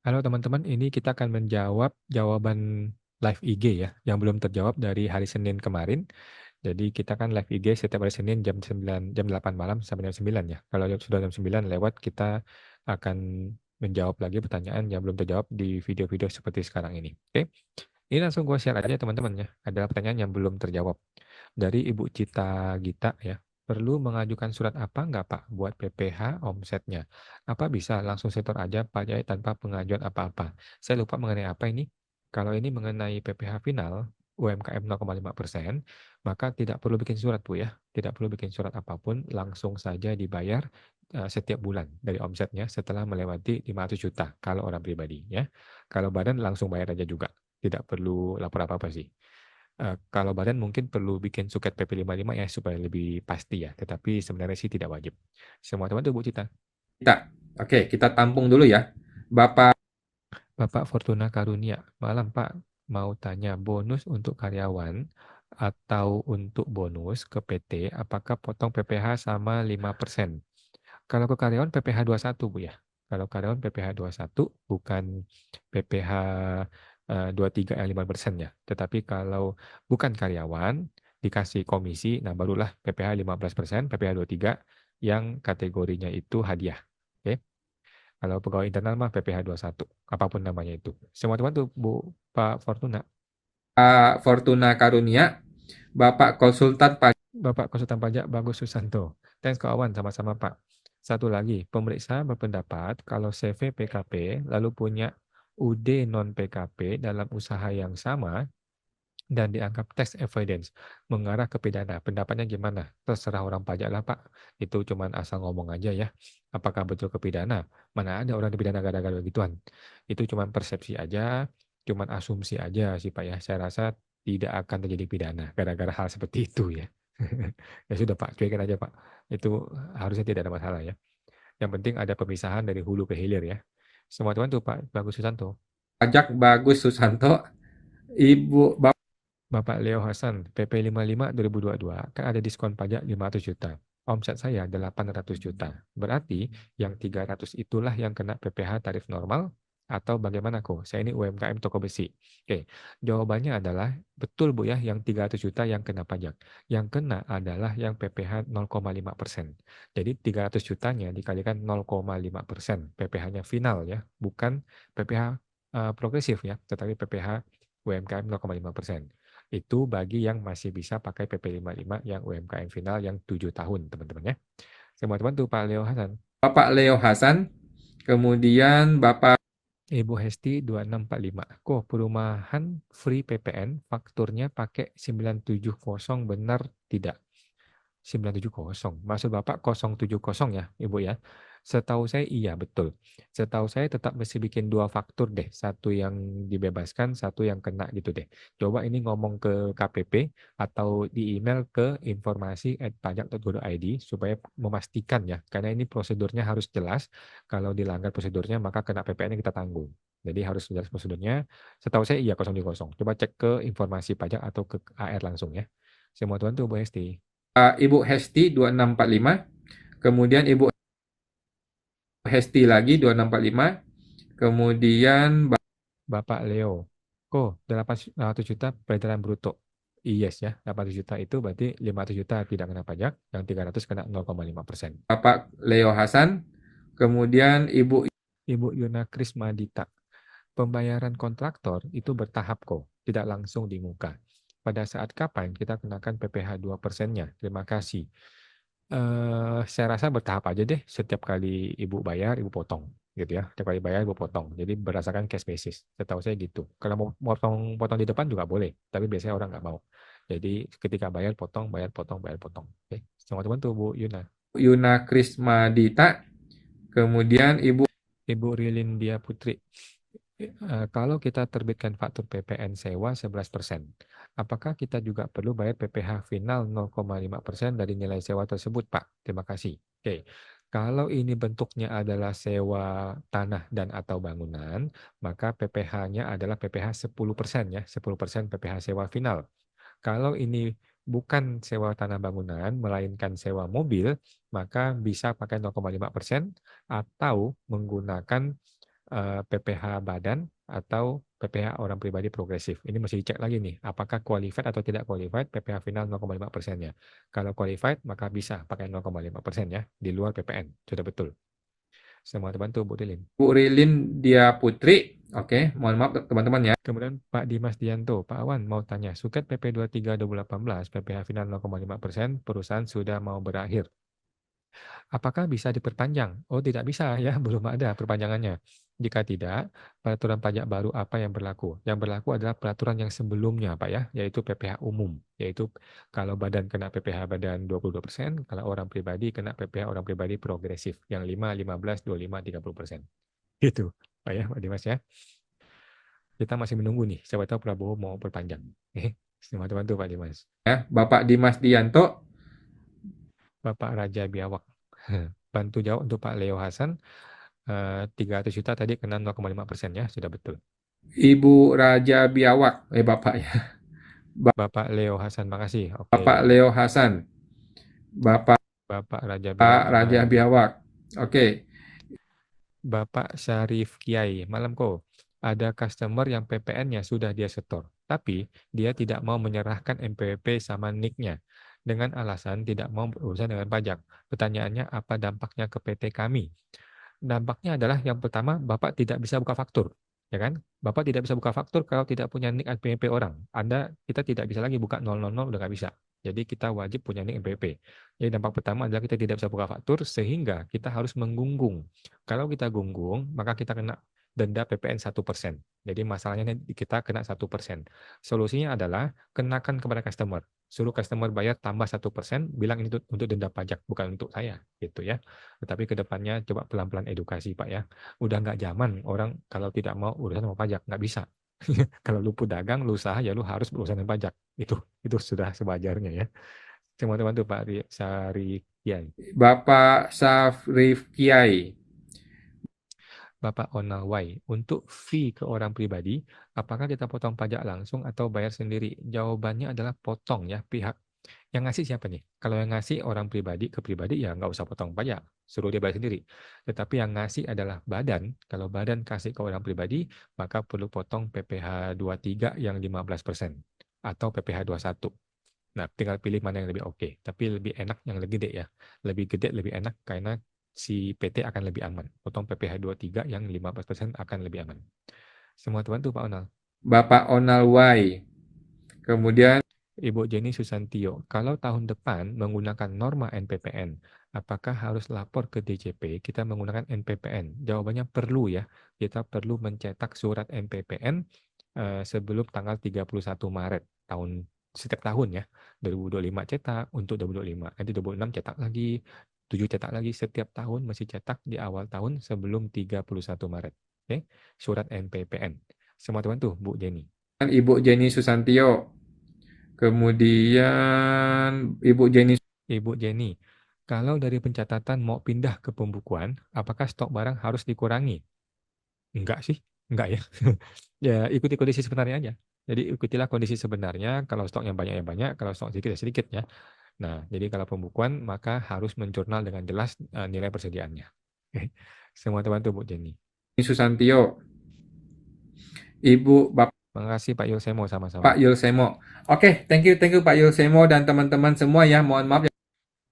Halo teman-teman, ini kita akan menjawab jawaban live IG ya, yang belum terjawab dari hari Senin kemarin. Jadi kita kan live IG setiap hari Senin jam 9, jam 8 malam sampai jam 9 ya. Kalau sudah jam 9 lewat, kita akan menjawab lagi pertanyaan yang belum terjawab di video-video seperti sekarang ini. Oke, ini langsung gue share aja teman-teman ya. Adalah pertanyaan yang belum terjawab. Dari Ibu Cita Gita ya. Perlu mengajukan surat apa nggak Pak buat PPh omsetnya? Apa bisa langsung setor aja pajak tanpa pengajuan apa-apa? Saya lupa mengenai apa ini. Kalau ini mengenai PPh final UMKM 0,5%, maka tidak perlu bikin surat Bu ya. Tidak perlu bikin surat apapun, langsung saja dibayar setiap bulan dari omsetnya setelah melewati 500 juta kalau orang pribadi ya. Kalau badan langsung bayar aja juga. Tidak perlu lapor apa-apa sih. Kalau badan mungkin perlu bikin suket PP55 ya supaya lebih pasti ya, tetapi sebenarnya sih tidak wajib. Semua teman tuh Bu Cita. Kita tampung dulu ya. Bapak Bapak Fortuna Karunia, malam Pak, mau tanya bonus untuk karyawan atau untuk bonus ke PT, apakah potong PPh sama 5%? Kalau ke karyawan PPh 21 Bu ya. Kalau karyawan PPh 21 bukan PPh 23 yang 5% ya. Tetapi kalau bukan karyawan dikasih komisi, nah barulah PPh 15%, PPh 23 yang kategorinya itu hadiah. Oke. Kalau pegawai internal mah PPh 21, apapun namanya itu. Semua teman tuh Bu Pak Fortuna. Fortuna Karunia, Bapak konsultan pajak. Bapak Konsultan Pajak Bagus Susanto. Thanks kawan, sama-sama Pak. Satu lagi, pemeriksa berpendapat kalau CV PKP lalu punya UD non PKP dalam usaha yang sama dan dianggap tax evidence mengarah ke pidana. Pendapatnya gimana? Terserah orang pajak lah Pak. Itu cuman asal ngomong aja ya. Apakah betul ke pidana? Mana ada orang dipidana gara-gara gituan. Itu cuman persepsi aja, cuman asumsi aja sih Pak ya. Saya rasa tidak akan terjadi pidana gara-gara hal seperti itu ya. Ya sudah Pak, cuekin aja Pak. Itu harusnya tidak ada masalah ya. Yang penting ada pemisahan dari hulu ke hilir ya. Semua teman tuh Pak Bagus Susanto. Bagus Susanto, Ibu Bapak Bapak Leo Hasan, PP 55 2022, kan ada diskon pajak 500 juta. Omset saya 800 juta. Berarti yang 300 itulah yang kena PPh tarif normal atau bagaimana kok? Saya ini UMKM toko besi. Oke, jawabannya adalah betul Bu ya, yang 300 juta yang kena pajak. Yang kena adalah yang PPh 0,5%. Jadi 300 jutanya dikalikan 0,5%. PPh-nya final ya, bukan PPh progresif ya, tetapi PPh UMKM 0,5%. Itu bagi yang masih bisa pakai PP55 yang UMKM final yang 7 tahun, teman-teman ya. Semua teman tuh Pak Leo Hasan. Leo Hasan, kemudian Bapak Ibu Hesti 2645. Kok perumahan free PPN fakturnya pakai 970 benar tidak? 970. Maksud Bapak 070 ya, Ibu ya. Setahu saya iya betul. Setahu saya tetap mesti bikin dua faktur deh. Satu yang dibebaskan, satu yang kena gitu deh. Coba ini ngomong ke KPP atau di email ke informasi@pajak.go.id supaya memastikan ya. Karena ini prosedurnya harus jelas. Kalau dilanggar prosedurnya maka kena PPN kita tanggung. Jadi harus jelas prosedurnya. Setahu saya iya 070. Coba cek ke informasi pajak atau ke AR langsung ya. Semua tuan tuh Bu Hesti. Ibu Hesti 2645, kemudian Ibu Hesti lagi 2645, kemudian Bapak Leo. Kok 800 juta peredaran bruto? Yes ya, 800 juta itu berarti 500 juta tidak kena pajak, yang 300 kena 0,5%. Bapak Leo Hasan, kemudian Ibu Ibu Yuna Krismadita, pembayaran kontraktor itu bertahap kok, tidak langsung di muka. Pada saat kapan kita kenakan PPh 2%-nya? Terima kasih. Saya rasa bertahap aja deh. Setiap kali ibu bayar, ibu potong, gitu ya. Setiap kali bayar, ibu potong. Jadi berdasarkan cash basis. Setahu saya gitu. Kalau mau potong di depan juga boleh, tapi biasanya orang nggak mau. Jadi ketika bayar, potong, bayar, potong, bayar, potong. Oke, semua teman tuh Bu Yuna. Yuna Krismadita, kemudian Ibu Ibu Rilin Dia Putri. Kalau kita terbitkan faktur PPN sewa 11%, apakah kita juga perlu bayar PPh final 0,5% dari nilai sewa tersebut, Pak? Terima kasih. Oke, kalau ini bentuknya adalah sewa tanah dan atau bangunan, maka PPh-nya adalah PPh 10% ya, 10% PPh sewa final. Kalau ini bukan sewa tanah bangunan, melainkan sewa mobil, maka bisa pakai 0,5% atau menggunakan PPh badan atau PPh orang pribadi progresif. Ini mesti dicek lagi nih, apakah qualified atau tidak qualified PPh final 0,5%-nya. Kalau qualified, maka bisa pakai 0,5% ya, di luar PPN. Sudah betul. Semua terbantu, Bu Dilin. Bu Rilin Dia Putri. Oke, mohon maaf teman-teman ya. Kemudian Pak Dimas Dianto, Pak Awan mau tanya, Suket PP 23 2018, PPh final 0,5%, perusahaan sudah mau berakhir. Apakah bisa diperpanjang? Oh, tidak bisa ya, belum ada perpanjangannya. Jika tidak, peraturan pajak baru apa yang berlaku? Yang berlaku adalah peraturan yang sebelumnya, Pak ya, yaitu PPh umum. Yaitu kalau badan kena PPh badan 22%, kalau orang pribadi kena PPh orang pribadi progresif, yang 5, 15, 25, 30%. Gitu, Pak ya, Pak Dimas ya. Kita masih menunggu nih, siapa tahu Prabowo mau perpanjang. Selamat bantu Pak Dimas. Ya, Bapak Dimas Dianto. Bapak Raja Biawak. Bantu jawab untuk Pak Leo Hasan. 300 juta tadi kena 0,5% ya, sudah betul. Ibu Raja Biawak. Bapak ya. Bapak Leo Hasan, makasih. Oke. Bapak Leo Hasan. Bapak Bapak Raja Biawak, Raja aman. Biawak. Oke. Bapak Syarif Kiai, malam kok. Ada customer yang PPN-nya sudah dia setor, tapi dia tidak mau menyerahkan NPWP sama NIK-nya dengan alasan tidak mau berurusan dengan pajak. Pertanyaannya, apa dampaknya ke PT kami? Dampaknya adalah yang pertama, Bapak tidak bisa buka faktur, ya kan? Bapak tidak bisa buka faktur kalau tidak punya NIK NPWP orang. Kita tidak bisa lagi buka 000, udah nggak bisa. Jadi kita wajib punya NIK NPWP. Jadi dampak pertama adalah kita tidak bisa buka faktur sehingga kita harus menggunggung. Kalau kita gunggung, maka kita kena denda PPN 1%. Jadi masalahnya kita kena 1%. Solusinya adalah kenakan kepada customer. Suruh customer bayar tambah 1%, bilang ini untuk denda pajak, bukan untuk saya, gitu ya. Tetapi ke depannya coba pelan-pelan edukasi, Pak ya. Udah nggak zaman orang kalau tidak mau urusan sama pajak, nggak bisa. Kalau lu pedagang, lu usaha, ya lu harus berurusan dengan pajak. Itu sudah sewajarnya ya. Teman-teman tuh Pak Sari Kiai. Bapak Syarif Kiai. Bapak Onawai, untuk fee ke orang pribadi, apakah kita potong pajak langsung atau bayar sendiri? Jawabannya adalah potong ya, pihak yang ngasih siapa nih? Kalau yang ngasih orang pribadi ke pribadi ya nggak usah potong pajak, suruh dia bayar sendiri. Tetapi yang ngasih adalah badan. Kalau badan kasih ke orang pribadi, maka perlu potong PPh 23 yang 15% atau PPh 21. Nah, tinggal pilih mana yang lebih oke. Tapi lebih enak yang lebih gede ya. Lebih gede lebih enak karena si PT akan lebih aman. Potong PPh 23 yang 15% akan lebih aman. Semua teman tuh Pak Onal. Bapak Onal Y. Kemudian Ibu Jenny Susantio, kalau tahun depan menggunakan norma NPPN, apakah harus lapor ke DJP kita menggunakan NPPN? Jawabannya perlu ya. Kita perlu mencetak surat NPPN sebelum tanggal 31 Maret setiap tahun ya. 2025 cetak untuk 2025. Nanti 2026 cetak lagi, 7 cetak lagi, setiap tahun masih cetak di awal tahun sebelum 31 Maret. Oke, surat NPPN. Semua teman tuh Bu Jenny. Ibu Jenny Susantio. Kemudian Ibu Jenny, kalau dari pencatatan mau pindah ke pembukuan, apakah stok barang harus dikurangi? Enggak sih, enggak ya. Ya ikuti kondisi sebenarnya aja. Jadi ikutilah kondisi sebenarnya, kalau stoknya banyak ya banyak, kalau stok sedikit ya sedikit ya. Nah, jadi kalau pembukuan maka harus menjurnal dengan jelas nilai persediaannya. Oke. Semua teman tuh Bu Jenny. Susantio. Ibu Bapak Terima kasih Pak Yulsemo sama-sama. Yulsemo. Oke, thank you Pak Yulsemo dan teman-teman semua ya. Mohon maaf ya.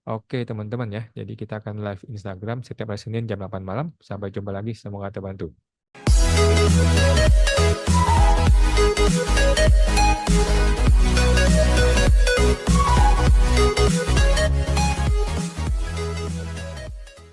Oke teman-teman ya, jadi kita akan live Instagram setiap hari Senin jam 8 malam. Sampai jumpa lagi, semoga terbantu.